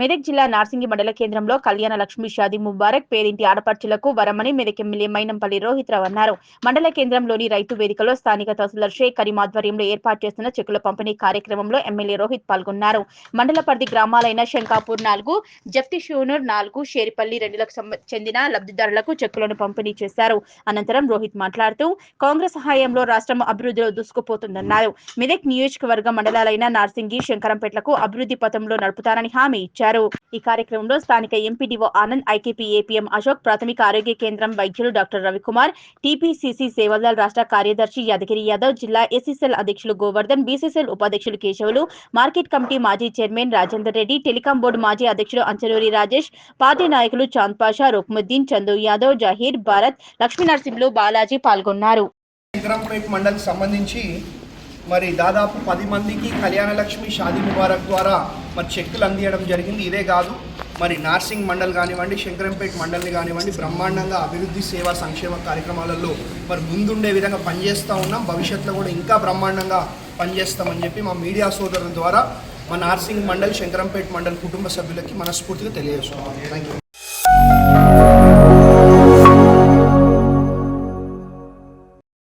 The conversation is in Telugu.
మెదక్ జిల్లా నార్సింగి మండల కేంద్రంలో కళ్యాణ లక్ష్మి షాదీ ముబారక్ పేరింటి ఆడపడుచులకు వరమని మెదక్ ఎమ్మెల్యే మైనంపల్లి రోహిత్ రావు అన్నారు. మండల కేంద్రంలోని రైతు వేదికలో స్థానిక తహసీల్దార్ షేక్ కరీం ఆధ్వర్యంలో ఏర్పాటు చేస్తున్న చెక్కుల పంపిణీ కార్యక్రమంలో ఎమ్మెల్యే రోహిత్ పాల్గొన్నారు. మండల పరిధి గ్రామాలైన శంకాపూర్ 4, జఫ్తిషూనూర్ 4, షేరిపల్లి 2లకు చెందిన లబ్ధిదారులకు చెక్కులను పంపిణీ చేశారు. అనంతరం రోహిత్ మాట్లాడుతూ కాంగ్రెస్ హయాంలో రాష్ట్రం అభివృద్ధిలో దూసుకుపోతుందన్నారు. మెదక్ నియోజకవర్గ మండలాలైన నార్సింగి, శంకరంపేటలకు అభివృద్ధి పథంలో నడుపుతారని హామీ ఇచ్చారు. ఈ కార్యక్రమంలో స్థానిక MPDO Anand, IKP APM Ashok, ప్రాథమిక ఆరోగ్య కేంద్రం వైద్యులు డాక్టర్ రవికుమార్, టీపీసీసీ సేవాదళ్ రాష్ట్ర కార్యదర్శి యాదగిరి యాదవ్, జిల్లా ఎస్సీసీఎల్ అధ్యక్షులు గోవర్ధన్, బీసీసీఎల్ ఉపాధ్యక్షులు కేశవులు, మార్కెట్ కమిటీ మాజీ chairman Rajender Reddy, telecom board మాజీ అధ్యక్షుడు అంచనూరి రాజేష్, పార్టీ నాయకులు చాంద్ పాషా, రుక్ముద్దీన్, చందు యాదవ్, జహీర్, భారత్, లక్ష్మీనరసింహులు, బాలాజీ పాల్గొన్నారు. మండలికి సంబంధించి మరి దాదాపు 10 మందికి కళ్యాణ లక్ష్మి షాదీ ముబారక్ ద్వారా మరి చెక్కులు అందియడం జరిగింది. ఇదే కాదు, మరి నార్సింగ్ మండల్ కానివ్వండి, శంకరంపేట మండల్ని కానివ్వండి, బ్రహ్మాండంగా అభివృద్ధి సేవా సంక్షేమ కార్యక్రమాలలో మరి ముందుండే విధంగా పనిచేస్తూ ఉన్నాం. భవిష్యత్తులో కూడా ఇంకా బ్రహ్మాండంగా పనిచేస్తామని చెప్పి మా మీడియా సోదరుల ద్వారా మా నార్సింగ్ మండల్, శంకరంపేట మండల్ కుటుంబ సభ్యులకి మనస్ఫూర్తిగా తెలియజేస్తున్నాం. Thank you.